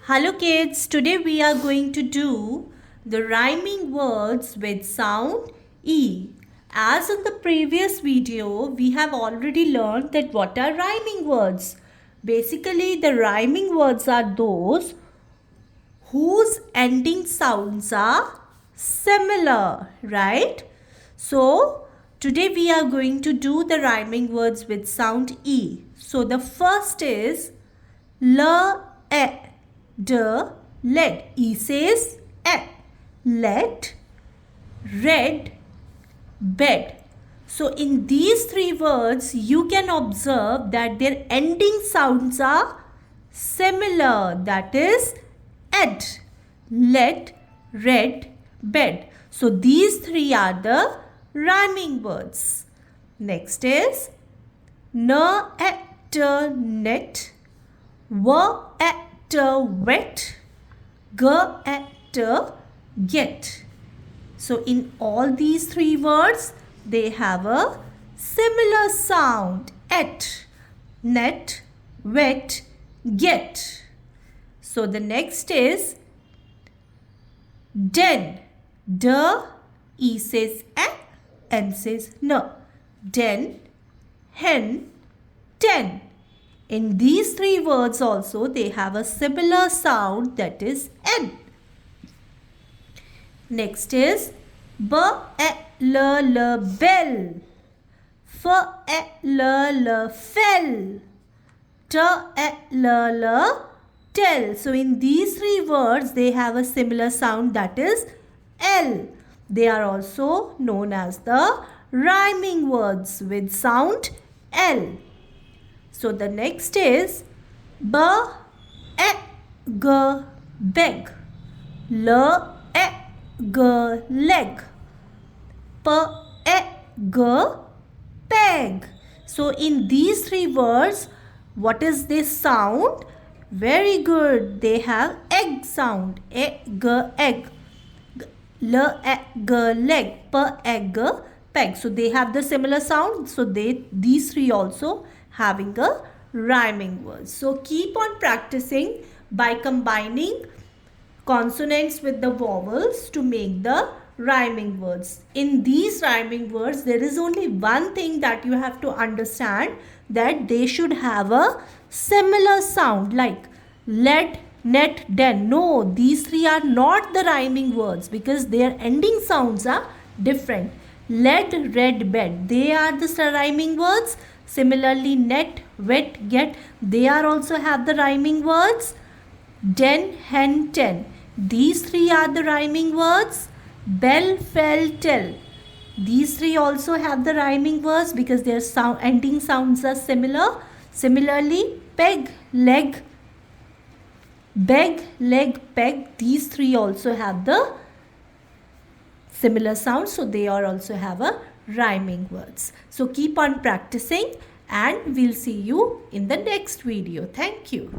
Hello kids, today we are going to do the rhyming words with sound E. As in the previous video, we have already learned that what are rhyming words. Basically, the rhyming words are those whose ending sounds are similar, right? So, today we are going to do the rhyming words with sound E. So, the first is L-E. Lead. E says let, red, bed. So in these three words, you can observe that their ending sounds are similar. That is ed, let, red, bed. So these three are the rhyming words. Next is net, wet, get. So in all these three words, they have a similar sound. Et, net, wet, get. So the next is den. E says N says no. Den, hen, ten. In these three words also, they have a similar sound, that is N. Next is bell, fell, tell. So in these three words, they have a similar sound, that is L. They are also known as the rhyming words with sound L. So the next is beg, beg, leg, peg. So in these three words, what is this sound? Very good. They have egg sound. Egg. Leg, peg. So they have the similar sound. So these three also having a rhyming words. So keep on practicing by combining consonants with the vowels to make the rhyming words. In these rhyming words, there is only one thing that you have to understand, that they should have a similar sound, like lead, net, den. No, these three are not the rhyming words because their ending sounds are different. Lead, red, bed, they are the rhyming words. Similarly, net, wet, get, they are also have the rhyming words. Den, hen, ten. These three are the rhyming words. Bell, fell, tell. These three also have the rhyming words because their ending sounds are similar. Similarly, peg, leg, beg, leg, peg. These three also have the similar sounds. So they are also have a rhyming words. So keep on practicing and we'll see you in the next video. Thank you.